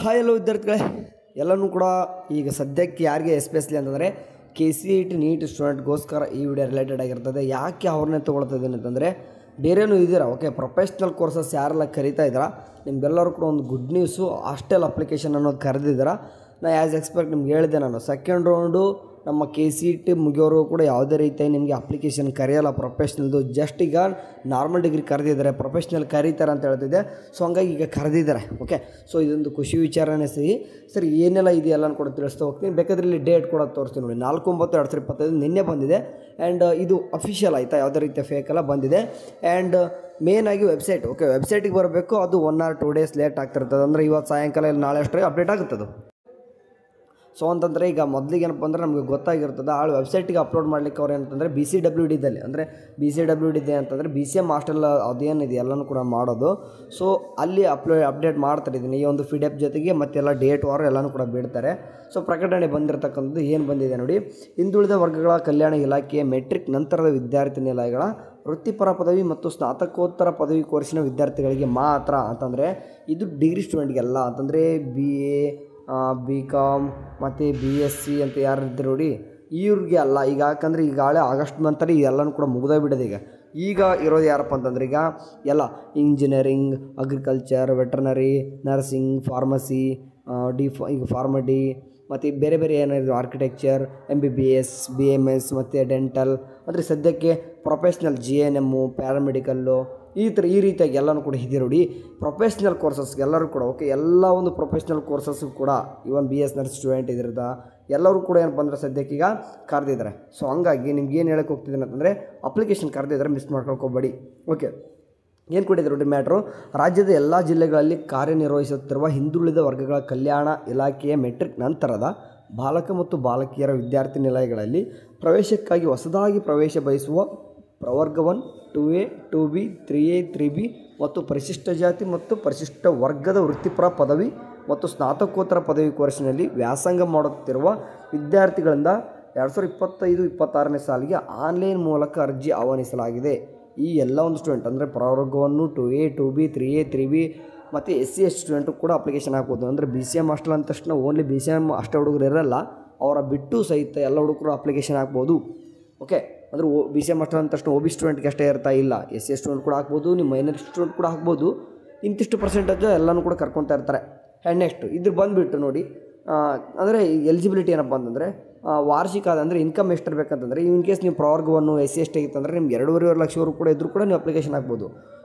Hi hello ವಿದ್ಯಾರ್ಥಿಗಳೇ, ಎಲ್ಲನೂ ಕೂಡ ಈಗ ಸದ್ಯಕ್ಕೆ ಯಾರಿಗೆ ಎಸ್ಪೆಷಲಿ ಅಂತಂದರೆ KCET ನೀಟ್ ಸ್ಟೂಡೆಂಟ್ಗೋಸ್ಕರ ಈ ವಿಡಿಯೋ ರಿಲೇಟೆಡ್ ಆಗಿರ್ತದೆ. ಯಾಕೆ ಅವ್ರನ್ನೇ ತೊಗೊಳ್ತಿದ್ದೀನಿ ಅಂತಂದರೆ ಬೇರೆನೂ ಇದ್ದೀರಾ. ಓಕೆ, ಪ್ರೊಫೆಷ್ನಲ್ ಕೋರ್ಸಸ್ ಯಾರೆಲ್ಲ ಕರೀತಾ ಇದ್ದೀರಾ ನಿಮಗೆಲ್ಲರೂ ಕೂಡ ಒಂದು ಗುಡ್ ನ್ಯೂಸು. ಹಾಸ್ಟೆಲ್ ಅಪ್ಲಿಕೇಶನ್ ಅನ್ನೋದು ಕರೆದಿದ್ದೀರಾ. ನಾನು ಆ್ಯಸ್ ಎಕ್ಸ್ಪೆಕ್ಟ್ ನಿಮ್ಗೆ ಹೇಳಿದೆ, ನಾನು ಸೆಕೆಂಡ್ ರೌಂಡು ನಮ್ಮ KCET ಮುಗಿಯೋರು ಕೂಡ ಯಾವುದೇ ರೀತಿಯಾಗಿ ನಿಮಗೆ ಅಪ್ಲಿಕೇಶನ್ ಕರೆಯೋಲ್ಲ ಪ್ರೊಫೆಷ್ನಲ್ದು. ಜಸ್ಟ್ ಈಗ ನಾರ್ಮಲ್ ಡಿಗ್ರಿ ಕರೆದಿದ್ದಾರೆ, ಪ್ರೊಫೆಷ್ನಲ್ ಕರೀತಾರೆ ಅಂತ ಹೇಳ್ತಿದ್ದೆ. ಸೊ ಹಂಗಾಗಿ ಈಗ ಕರೆದಿದ್ದಾರೆ. ಓಕೆ, ಸೊ ಇದೊಂದು ಖುಷಿ ವಿಚಾರನೇ ಸರಿ ಏನೆಲ್ಲ ಇದೆಯಲ್ಲ ಕೂಡ ತಿಳಿಸ್ತಾ ಹೋಗ್ತೀನಿ. ಬೇಕಾದ್ರೆ ಇಲ್ಲಿ ಡೇಟ್ ಕೂಡ ತೋರಿಸ್ತೀನಿ ನೋಡಿ. 4/9/2025 ನಿನ್ನೆ ಬಂದಿದೆ. ಆ್ಯಂಡ್ ಇದು ಅಫಿಷಿಯಲ್ ಆಯಿತಾ, ಯಾವುದೇ ರೀತಿಯ ಫೇಕ್ ಎಲ್ಲ ಬಂದಿದೆ. ಆ್ಯಂಡ್ ಮೇನಾಗಿ ವೆಬ್ಸೈಟ್, ಓಕೆ, ವೆಬ್ಸೈಟಿಗೆ ಬರಬೇಕು. ಅದು 1 or 2 days ಲೇಟ್ ಆಗ್ತಿರ್ತದೆ. ಅಂದರೆ ಇವತ್ತು ಸಾಯಂಕಾಲ ಇಲ್ಲ ನಾಳೆ ಅಷ್ಟೇ ಅಪ್ಡೇಟ್ ಆಗುತ್ತದು. ಸೊ ಅಂತಂದರೆ ಈಗ ಮೊದಲಿಗೆ ಏನಪ್ಪ ಅಂದರೆ ನಮಗೆ ಗೊತ್ತಾಗಿರ್ತದೆ ಆ ವೆಬ್ಸೈಟಿಗೆ ಅಪ್ಲೋಡ್ ಮಾಡಲಿಕ್ಕೆ ಅವ್ರು ಏನಂತಂದರೆ BCWDದಲ್ಲಿ, ಅಂದರೆ BCWD ಅಂತಂದರೆ BCM ಹಾಸ್ಟೆಲ್ ಅದೇನಿದೆ ಎಲ್ಲನೂ ಕೂಡ ಮಾಡೋದು. ಸೊ ಅಲ್ಲಿ ಅಪ್ಡೇಟ್ ಮಾಡ್ತಾರೆ ಇದನ್ನು ಈ ಒಂದು PDF ಜೊತೆಗೆ, ಮತ್ತೆಲ್ಲ ಡೇಟ್ ವಾರ ಎಲ್ಲನೂ ಕೂಡ ಬಿಡ್ತಾರೆ. ಸೊ ಪ್ರಕಟಣೆ ಬಂದಿರತಕ್ಕಂಥದ್ದು ಏನು ಬಂದಿದೆ ನೋಡಿ. ಹಿಂದುಳಿದ ವರ್ಗಗಳ ಕಲ್ಯಾಣ ಇಲಾಖೆಯ ಮೆಟ್ರಿಕ್ ನಂತರದ ವಿದ್ಯಾರ್ಥಿ ನಿಲಯಗಳ ವೃತ್ತಿಪರ ಪದವಿ ಮತ್ತು ಸ್ನಾತಕೋತ್ತರ ಪದವಿ ಕೋರ್ಸಿನ ವಿದ್ಯಾರ್ಥಿಗಳಿಗೆ ಮಾತ್ರ ಅಂತಂದರೆ ಇದು ಡಿಗ್ರಿ ಸ್ಟೂಡೆಂಟ್ಗೆಲ್ಲ ಅಂತಂದರೆ BA BCom ಮತ್ತು BSc ಅಂತ ಯಾರು ಇದ್ದರು ನೋಡಿ, ಇವ್ರಿಗೆ ಅಲ್ಲ. ಈಗ ಯಾಕಂದರೆ ಈಗಾಗಲೇ ಆಗಸ್ಟ್ ಮಂತಲ್ಲಿ ಇದೆಲ್ಲನೂ ಕೂಡ ಮುಗಿದೋಗ್ಬಿಡೋದು. ಈಗ ಇರೋದು ಯಾರಪ್ಪ ಅಂತಂದ್ರೆ ಈಗ ಎಲ್ಲ engineering, agriculture, veterinary, nursing, pharmacy, ಈಗ ಫಾರ್ಮಡಿ ಮತ್ತು ಬೇರೆ ಬೇರೆ ಏನಾದ್ರು ಆರ್ಕಿಟೆಕ್ಚರ್, MBBS, BMS ಮತ್ತು ಡೆಂಟಲ್, ಅಂದರೆ ಸದ್ಯಕ್ಕೆ ಪ್ರೊಫೆಷ್ನಲ್ GNM, ಪ್ಯಾರಾಮೆಡಿಕಲ್ಲು, ಈ ರೀತಿಯಾಗಿ ಎಲ್ಲನೂ ಕೂಡ ಇದೆ ನೋಡಿ. ಪ್ರೊಫೆಷ್ನಲ್ ಕೋರ್ಸಸ್ ಎಲ್ಲರೂ ಕೂಡ ಓಕೆ, ಎಲ್ಲ ಒಂದು ಪ್ರೊಫೆಷ್ನಲ್ ಕೋರ್ಸಸ್ಸು ಕೂಡ ಇವನ್ BS ನರ್ಸ್ ಸ್ಟೂಡೆಂಟ್ ಇದ್ರದ ಎಲ್ಲರೂ ಕೂಡ ಏನಪ್ಪ ಅಂದರೆ ಸದ್ಯಕ್ಕೆ ಈಗ ಕರೆದಿದ್ದಾರೆ. ಸೊ ಹಂಗಾಗಿ ನಿಮ್ಗೆ ಏನು ಹೇಳಕ್ಕೆ ಹೋಗ್ತಿದ್ದೀನಿ ಅಂತಂದರೆ ಅಪ್ಲಿಕೇಶನ್ ಕರೆದಿದ್ದಾರೆ, ಮಿಸ್ ಮಾಡ್ಕೊಳ್ಕೋಬೇಡಿ. ಓಕೆ, ಏನು ಕೊಟ್ಟಿದ್ದಾರೆ ನೋಡಿ ಮ್ಯಾಟ್ರು. ರಾಜ್ಯದ ಎಲ್ಲ ಜಿಲ್ಲೆಗಳಲ್ಲಿ ಕಾರ್ಯನಿರ್ವಹಿಸುತ್ತಿರುವ ಹಿಂದುಳಿದ ವರ್ಗಗಳ ಕಲ್ಯಾಣ ಇಲಾಖೆಯ ಮೆಟ್ರಿಕ್ ನಂತರದ ಬಾಲಕ ಮತ್ತು ಬಾಲಕಿಯರ ವಿದ್ಯಾರ್ಥಿ ನಿಲಯಗಳಲ್ಲಿ ಪ್ರವೇಶಕ್ಕಾಗಿ ಹೊಸದಾಗಿ ಪ್ರವೇಶ ಬಯಸುವ ಪ್ರವರ್ಗ 1, 2A, 2B, 3A, 3B ಮತ್ತು ಪರಿಶಿಷ್ಟ ಜಾತಿ ಮತ್ತು ಪರಿಶಿಷ್ಟ ವರ್ಗದ ವೃತ್ತಿಪರ ಪದವಿ ಮತ್ತು ಸ್ನಾತಕೋತ್ತರ ಪದವಿ ಕೋರ್ಸಿನಲ್ಲಿ ವ್ಯಾಸಂಗ ಮಾಡುತ್ತಿರುವ ವಿದ್ಯಾರ್ಥಿಗಳಿಂದ 2025-26ನೇ ಸಾಲಿಗೆ ಆನ್ಲೈನ್ ಮೂಲಕ ಅರ್ಜಿ ಆಹ್ವಾನಿಸಲಾಗಿದೆ. ಈ ಎಲ್ಲ ಒಂದು ಸ್ಟೂಡೆಂಟ್ ಅಂದರೆ ಪ್ರವರ್ಗ 1, 2A, 2B, 3A, 3B ಮತ್ತು SC ಸ್ಟೂಡೆಂಟು ಕೂಡ ಅಪ್ಲಿಕೇಶನ್ ಹಾಕ್ಬೋದು. ಅಂದರೆ BCM ಹಾಸ್ಟೆಲ್ ಅಂದ ತಕ್ಷಣ ಓನ್ಲಿ BCM ಅಷ್ಟೇ ಹುಡುಗರು ಇರಲ್ಲ, ಅವರ ಬಿಟ್ಟು ಸಹಿತ ಎಲ್ಲ ಹುಡುಗರು ಅಪ್ಲಿಕೇಶನ್ ಹಾಕ್ಬೋದು. ಓಕೆ, ಅಂದರೆ BCM ಹಾಸ್ಟೆಲ್ ಅಂದ ತಕ್ಷಣ OB ಸ್ಟೂಡೆಂಟ್ಗೆ ಅಷ್ಟೇ ಇರ್ತಾ ಇಲ್ಲ, SC ಸ್ಟೂಡೆಂಟ್ ಕೂಡ ಹಾಕ್ಬೋದು, ನಿಮ್ಮ ಮೈನರ್ ಸ್ಟೂಡೆಂಟ್ ಕೂಡ ಹಾಕ್ಬೋದು. ಇಂತಿಷ್ಟು ಪರ್ಸೆಂಟೇಜು ಎಲ್ಲನೂ ಕೂಡ ಕರ್ಕೊತಾ ಇರ್ತಾರೆ. ಆ್ಯಂಡ್ ನೆಕ್ಸ್ಟ್ ಇದ್ರ ಬಂದುಬಿಟ್ಟು ನೋಡಿ, ಅಂದರೆ ಎಲಿಜಿಬಿಲಿಟಿ ಏನಪ್ಪ ಅಂತಂದರೆ ವಾರ್ಷಿಕ ಅಂದರೆ ಇನ್ಕಮ್ ಎಷ್ಟು ಇರಬೇಕಂತಂದರೆ ಇನ್ ಕೇಸ್ ನೀವು ಪ್ರವರ್ಗ 1 SC ಎಷ್ಟೇ ಆಗಿತ್ತಂದರೆ ನಿಮ್ಗೆ 2.5 ಲಕ್ಷವರೆಗೂ ಕೂಡ ಇದ್ದರೂ ಕೂಡ ನೀವು ಅಪ್ಲಿಕೇಶನ್ ಹಾಕ್ಬೋದು.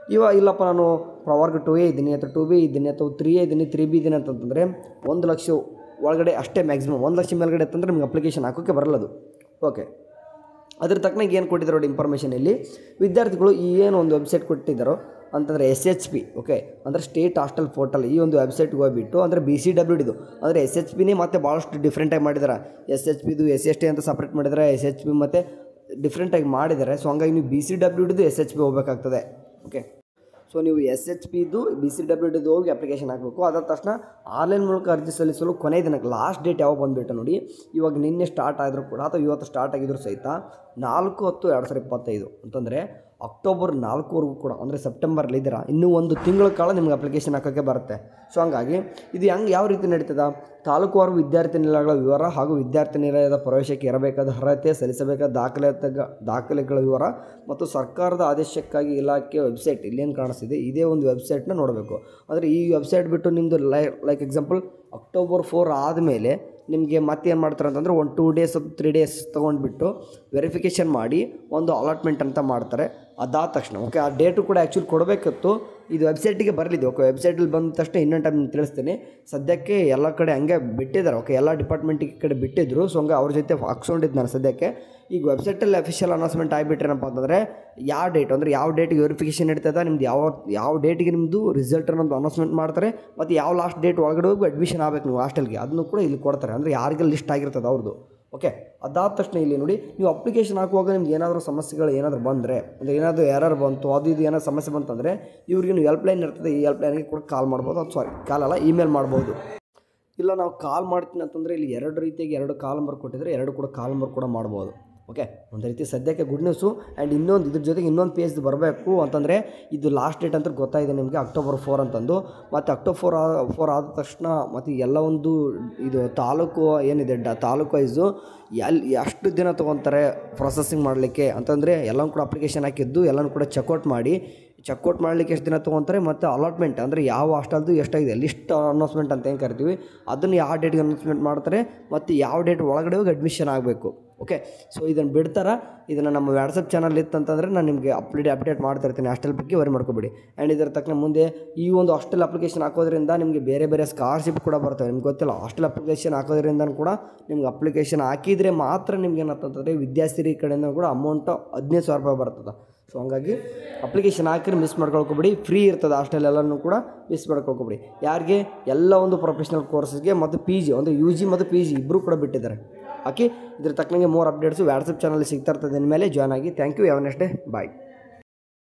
ಇಲ್ಲಪ್ಪ ನಾನು ಪ್ರವರ್ಗ 2A ಇದ್ದೀನಿ ಅಥವಾ 2B ಇದ್ದೀನಿ ಅಥವಾ 3A ಇದ್ದೀನಿ 3B ಇದ್ದೀನಿ ಅಂತಂದರೆ 1 ಲಕ್ಷ ಒಳಗಡೆ ಅಷ್ಟೇ ಮ್ಯಾಕ್ಸಿಮಮ್. 1 ಲಕ್ಷ ಮೇಲ್ಗಡೆ ಅಂತಂದರೆ ನಿಮ್ಗೆ ಅಪ್ಲಿಕೇಶನ್ ಹಾಕೋಕ್ಕೆ ಬರಲ್ಲದು. ಓಕೆ, ಅದ್ರ ತಕ್ಕನಾಗಿ ಏನು ಕೊಟ್ಟಿದ್ದಾರೆ ನೋಡಿ ಇನ್ಫಾರ್ಮೇಷನ್ ಇಲ್ಲಿ. ವಿದ್ಯಾರ್ಥಿಗಳು ಈ ಏನು ಒಂದು ವೆಬ್ಸೈಟ್ ಕೊಟ್ಟಿದ್ದಾರೋ ಅಂತಂದರೆ SHP, ಓಕೆ, ಅಂದರೆ ಸ್ಟೇಟ್ ಹಾಸ್ಟೆಲ್ ಪೋರ್ಟಲ್, ಈ ಒಂದು ವೆಬ್ಸೈಟ್ಗೆ ಹೋಗ್ಬಿಟ್ಟು ಅಂದರೆ BCWD ಅಂದರೆ SHPನೇ ಮತ್ತು ಭಾಳಷ್ಟು ಡಿಫ್ರೆಂಟಾಗಿ ಮಾಡಿದ್ದಾರೆ. SHPದು SST ಅಂತ ಸಪ್ರೇಟ್ ಮಾಡಿದ್ದಾರೆ, SHP ಮತ್ತು ಡಿಫ್ರೆಂಟಾಗಿ ಮಾಡಿದ್ದಾರೆ. ಸೊ ಹಂಗಾಗಿ ನೀವು BCWD SHP ಹೋಗಬೇಕಾಗ್ತದೆ. ಓಕೆ, ಸೊ ನೀವು SHPದು BCWD ಹೋಗಿ ಅಪ್ಲಿಕೇಶನ್ ಹಾಕಬೇಕು. ಅದಾದ ತಕ್ಷಣ ಆನ್ಲೈನ್ ಮೂಲಕ ಅರ್ಜಿ ಸಲ್ಲಿಸಲು ಕೊನೆಯ ದಿನಕ್ಕೆ ಲಾಸ್ಟ್ ಡೇಟ್ ಯಾವಾಗ ಬಂದುಬಿಟ್ಟು ನೋಡಿ. ಇವಾಗ ನಿನ್ನೆ ಸ್ಟಾರ್ಟ್ ಆದರೂ ಕೂಡ ಅಥವಾ ಇವತ್ತು ಸ್ಟಾರ್ಟ್ ಆಗಿದ್ರು ಸಹಿತ 4/10/2025 ಅಂತಂದರೆ ಅಕ್ಟೋಬರ್ 4ವರೆಗೂ ಕೂಡ, ಅಂದರೆ ಸೆಪ್ಟೆಂಬರ್ಲಿ ಇದ್ದೀರಾ, ಇನ್ನೂ 1 ತಿಂಗಳ ಕಾಲ ನಿಮ್ಗೆ ಅಪ್ಲಿಕೇಶನ್ ಹಾಕೋಕ್ಕೆ ಬರುತ್ತೆ. ಸೊ ಹಂಗಾಗಿ ಇದು ಯಾವ ರೀತಿ ನಡೀತದ, ತಾಲೂಕುವಾರು ವಿದ್ಯಾರ್ಥಿ ನಿಲಯಗಳ ವಿವರ ಹಾಗೂ ವಿದ್ಯಾರ್ಥಿ ನಿಲಯದ ಪ್ರವೇಶಕ್ಕೆ ಇರಬೇಕಾದ ಅರ್ಹತೆ, ಸಲ್ಲಿಸಬೇಕಾದ ದಾಖಲೆಗಳ ವಿವರ ಮತ್ತು ಸರ್ಕಾರದ ಆದೇಶಕ್ಕಾಗಿ ಇಲಾಖೆ ವೆಬ್ಸೈಟ್ ಇಲ್ಲೇನು ಕಾಣಿಸ್ತಿದೆ ಇದೇ ಒಂದು ವೆಬ್ಸೈಟ್ನ ನೋಡಬೇಕು. ಅಂದರೆ ಈ ವೆಬ್ಸೈಟ್ ಬಿಟ್ಟು ನಿಮ್ಮದು ಲೈಕ್ ಎಕ್ಸಾಂಪಲ್ ಅಕ್ಟೋಬರ್ 4 ಆದಮೇಲೆ ನಿಮಗೆ ಮತ್ತೆ ಏನು ಮಾಡ್ತಾರೆ ಅಂತಂದರೆ 1-2 days 3 days ತೊಗೊಂಡ್ಬಿಟ್ಟು ವೆರಿಫಿಕೇಷನ್ ಮಾಡಿ ಒಂದು ಅಲಾಟ್ಮೆಂಟ್ ಅಂತ ಮಾಡ್ತಾರೆ. ಅದಾದ ತಕ್ಷಣ ಓಕೆ, ಆ ಡೇಟು ಕೂಡ ಆ್ಯಕ್ಚುಲಿ ಕೊಡಬೇಕಿತ್ತು, ಇದು ವೆಬ್ಸೈಟಿಗೆ ಬರಲಿದೆ. ಓಕೆ, ವೆಬ್ಸೈಟಲ್ಲಿ ಬಂದ ತಕ್ಷಣ ಇನ್ನೊಂದು ಟೈಮ್ ತಿಳಿಸ್ತೀನಿ. ಸದ್ಯಕ್ಕೆ ಎಲ್ಲ ಕಡೆ ಹಂಗೆ ಬಿಟ್ಟಿದ್ದಾರೆ. ಓಕೆ, ಎಲ್ಲ ಡಿಪಾರ್ಟ್ಮೆಂಟಿಗೆ ಕಡೆ ಬಿಟ್ಟಿದ್ರು. ಸೊ ಹಂಗೆ ಅವ್ರ ಜೊತೆ ಹಾಕ್ಸ್ಕೊಂಡಿದ್ದು ನಾನು ಸದ್ಯಕ್ಕೆ. ಈಗ ವೆಬ್ಸೈಟಲ್ಲಿ ಅಫಿಷಿಯಲ್ ಅನೌನ್ಸ್ಮೆಂಟ್ ಆಗಿಬಿಟ್ರೇನಪ್ಪ ಅಂತಂದರೆ ಯಾವ ಡೇಟ್ ಅಂದರೆ ಯಾವ ಡೇಟಿಗೆ ವೆರಿಫಿಕೇಷನ್ ಇರ್ತದೆ, ನಿಮ್ದು ಯಾವ ಡೇಟಿಗೆ ನಿಮ್ಮದು ರಿಸಲ್ಟ್ ಅನ್ನೋದು ಅನೌನ್ಸ್ಮೆಂಟ್ ಮಾಡ್ತಾರೆ, ಮತ್ತು ಯಾವ ಲಾಸ್ಟ್ ಡೇಟ್ ಒಳಗಡೆ ಹೋಗಿ ಅಡ್ಮಿಷನ್ ಆಗಬೇಕು ನೀವು ಹಾಸ್ಟೆಲ್ಗೆ, ಅದನ್ನು ಕೂಡ ಇಲ್ಲಿ ಕೊಡ್ತಾರೆ. ಅಂದರೆ ಯಾರಿಗೆ ಲಿಸ್ಟ್ ಆಗಿರ್ತದೆ ಅವ್ರದ್ದು. ಓಕೆ, ಅದಾದ ತಕ್ಷಣ ಇಲ್ಲಿ ನೋಡಿ, ನೀವು ಅಪ್ಲಿಕೇಶನ್ ಹಾಕುವಾಗ ನಿಮ್ಗೆ ಏನಾದರೂ ಸಮಸ್ಯೆಗಳು ಏನಾದರೂ ಬಂದರೆ, ಅಂದರೆ ಏನಾದರೂ ಎರರ್ ಬಂತು, ಅದು ಇದು ಏನಾದರೂ ಸಮಸ್ಯೆ ಬಂತಂದರೆ ಇವ್ರಿಗೆ ನೀವು ಹೆಲ್ಪ್ಲೈನ್ ಇರ್ತದೆ, ಈ ಹೆಲ್ಪ್ಲೈನ್ಗೆ ಕೂಡ ಕಾಲ್ ಮಾಡ್ಬೋದು. ಅದು ಕಾಲಲ್ಲ, ಇಮೇಲ್ ಮಾಡ್ಬೋದು. ಇಲ್ಲ ನಾವು ಕಾಲ್ ಮಾಡ್ತೀನಿ ಅಂತಂದರೆ ಇಲ್ಲಿ 2 ರೀತಿಯಾಗಿ 2 ಕಾಲ್ ನಂಬರ್ ಕೊಟ್ಟಿದ್ದಾರೆ, 2 ಕೂಡ ಕಾಲ್ ನಂಬರ್ ಕೂಡ ಮಾಡ್ಬೋದು. ಓಕೆ, ಒಂದು ರೀತಿ ಸದ್ಯಕ್ಕೆ ಗುಡ್ ನ್ಯೂಸು. ಆ್ಯಂಡ್ ಇನ್ನೊಂದು ಇದ್ರ ಜೊತೆಗೆ ಇನ್ನೊಂದು ಪೇಜ್ ಬರಬೇಕು ಅಂತಂದರೆ ಇದು ಲಾಸ್ಟ್ ಡೇಟ್ ಅಂತ ಗೊತ್ತಾಯಿದೆ ನಿಮಗೆ October 4 ಅಂತಂದು. ಮತ್ತು October 4 ಆದ ತಕ್ಷಣ ಮತ್ತು ಎಲ್ಲ ಒಂದು ಇದು ತಾಲೂಕು ಏನಿದೆ ತಾಲೂಕು ವೈಸು ಎಷ್ಟು ದಿನ ತೊಗೊತಾರೆ ಪ್ರೊಸೆಸಿಂಗ್ ಮಾಡಲಿಕ್ಕೆ ಅಂತಂದರೆ ಎಲ್ಲನೂ ಕೂಡ ಅಪ್ಲಿಕೇಶನ್ ಹಾಕಿದ್ದು ಎಲ್ಲನೂ ಕೂಡ ಚೆಕ್ಔಟ್ ಮಾಡಲಿಕ್ಕೆ ಎಷ್ಟು ದಿನ ತೊಗೊತಾರೆ, ಮತ್ತು ಅಲಾಟ್ಮೆಂಟ್ ಅಂದರೆ ಯಾವ ಹಾಸ್ಟೆಲ್ದು ಎಷ್ಟಾಗಿದೆ ಲಿಸ್ಟ್ ಅನೌನ್ಸ್ಮೆಂಟ್ ಅಂತ ಏನು ಕರಿತೀವಿ ಅದನ್ನು ಯಾವ ಡೇಟ್ಗೆ ಅನೌನ್ಸ್ಮೆಂಟ್ ಮಾಡ್ತಾರೆ ಮತ್ತು ಯಾವ ಡೇಟ್ ಒಳಗಡೆ ಹೋಗಿ ಅಡ್ಮಿಷನ್ ಆಗಬೇಕು. ಓಕೆ, ಸೊ ಇದನ್ನು ಬಿಡ್ತಾರೆ. ಇದನ್ನು ನಮ್ಮ ವಾಟ್ಸಪ್ ಚಾನಲ್ ಇತ್ತಂತಂದರೆ ನಾನು ನಿಮಗೆ ಅಪ್ಡೇಟ್ ಮಾಡ್ತಿರ್ತೀನಿ. ಹಾಸ್ಟೆಲ್ ಬಗ್ಗೆ ವರಿ ಮಾಡ್ಕೊಬೇಡಿ. ಆ್ಯಂಡ್ ಇದರ ತಕ್ಕ ಮುಂದೆ ಈ ಒಂದು ಹಾಸ್ಟೆಲ್ ಅಪ್ಲಿಕೇಶನ್ ಹಾಕೋದ್ರಿಂದ ನಿಮಗೆ ಬೇರೆ ಬೇರೆ ಸ್ಕಾಲರ್ಶಿಪ್ ಕೂಡ ಬರ್ತವೆ. ನಿಮ್ಗೆ ಗೊತ್ತಿಲ್ಲ, ಹಾಸ್ಟೆಲ್ ಅಪ್ಲಿಕೇಶನ್ ಹಾಕೋದ್ರಿಂದ ಕೂಡ ನಿಮ್ಗೆ ಅಪ್ಲಿಕೇಶನ್ ಹಾಕಿದರೆ ಮಾತ್ರ ನಿಮ್ಗೆ ಏನಂತಂದರೆ ವಿದ್ಯಾಸಿರಿ ಕಡೆಯಿಂದ ಕೂಡ ಅಮೌಂಟು 15,000 ರೂಪಾಯಿ ಬರ್ತದೆ. ಸೊ ಹಂಗಾಗಿ ಅಪ್ಲಿಕೇಶನ್ ಹಾಕಿದ್ರೆ ಮಿಸ್ ಮಾಡ್ಕೊಳ್ಕೊಬೇಡಿ. ಫ್ರೀ ಇರ್ತದೆ ಹಾಸ್ಟೆಲ್, ಎಲ್ಲನೂ ಕೂಡ ಮಿಸ್ ಮಾಡ್ಕೊಳ್ಕೊಬೇಡಿ. ಯಾರಿಗೆ ಎಲ್ಲ ಒಂದು ಪ್ರೊಫೆಷ್ನಲ್ ಕೋರ್ಸ್ಗೆ ಮತ್ತು PG ಒಂದು UG ಮತ್ತು PG ಇಬ್ಬರು ಕೂಡ ಬಿಟ್ಟಿದ್ದಾರೆ. ಓಕೆ, ಇದ್ರ ತಕ್ಕಂಗೆ ಮೋರ್ ಅಪ್ಡೇಟ್ಸು ವಾಟ್ಸಪ್ ಚಾನಲ್ ಸಿಗ್ತಾ ಇರ್ತದೆ. ಇನ್ಮೇಲೆ ಜಾಯ್ನ್ ಆಗಿ. Thank you. Have a nice day. Bye.